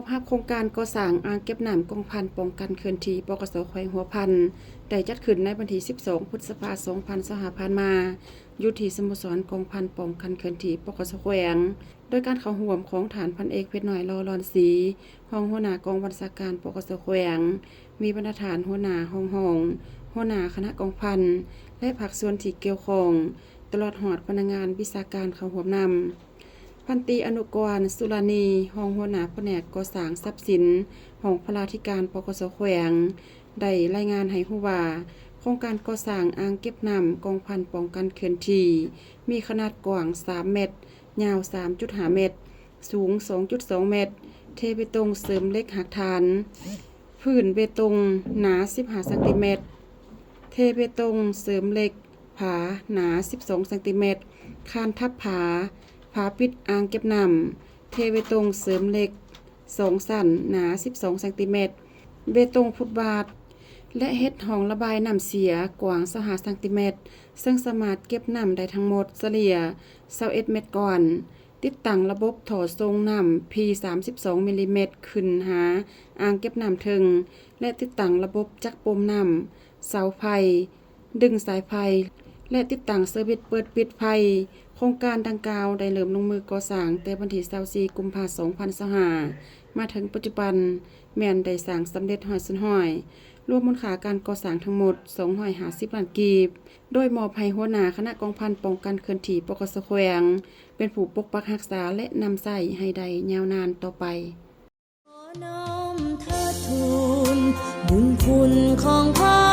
ภาพโครงการก่อสร้างอ่างเก็บน้ำกองพันป้องกันเขื่อนที่ปกส.แขวงหัวพันได้จัดขึ้นในวันที่ 12 พฤษภาคม 2025 ผ่านมาอยู่ที่สโมสรกองพันป้องกันเขื่อนที่ปกส.แขวงโดยการเข้าร่วมของฐานพันเอกเพชรน้อยรอรอนศรีรองหัวหน้ากองบัญชาการปกส.แขวงมีบรรณาธิการหัวหน้าห้องหัวหน้าคณะกองพันและภาคส่วนที่เกี่ยวข้องตลอดหอดพนักงานวิชาการเข้าร่วมนำพันตรีอนุกรสุรานีรองหัวหน้าแผนกก่อสร้างทรัพย์สินของพลาธิการปกส.แขวงได้รายงานให้รู้ว่าโครงการก่อสร้างอ่างเก็บน้ำกองพันป้องกันเขื่อนที่มีขนาดกว้าง 3 เมตรยาว 3.5 เมตรสูง 2.2 เมตรเทเบตงเสริมเหล็กหักฐานพื้นเบตงหนา 15 เซนติเมตรเทเบตงเสริมเหล็กผาหนา 12 เซนติเมตรคานทับผาปิดอ่างเก็บน้ำเทเบตงเสริมเหล็ก2 สั้นหนา 12 เซนติเมตรเบตงฟุตบาทและเฮ็ดห้องระบายน้ำเสียกว้าง25 เซนติเมตรซึ่งสามารถเก็บน้ำได้ทั้งหมดเฉลี่ย21 เมตรก่อนติดตั้งระบบถอดทรงน้ำ P32 มิลลิเมตรขึ้นหาอ่างเก็บน้ำถึงและติดตั้งระบบจักรปมน้ำเสาไฟดึงสายไฟและติดตั้งเซอร์วิสเปิดปิดไฟโครงการดังกล่าวได้เริ่มลงมือก่อสร้างแต่วันที่24 กุมภาพันธ์ 2025มาถึงปัจจุบันแม่นได้สร้างสำเร็จห้อยสุดห้อยรวมมูลค่าการก่อสร้างทั้งหมด250 ล้านกีบโดยมอบให้หัวหน้าคณะกองพันป้องกันเขื่อนที่ปกส.แขวงเป็นผู้ปกปักรักษาและนำใช้ให้ได้ยาวนานต่อไปขอน้อมเทิดทูนบุญคุณของพ่อ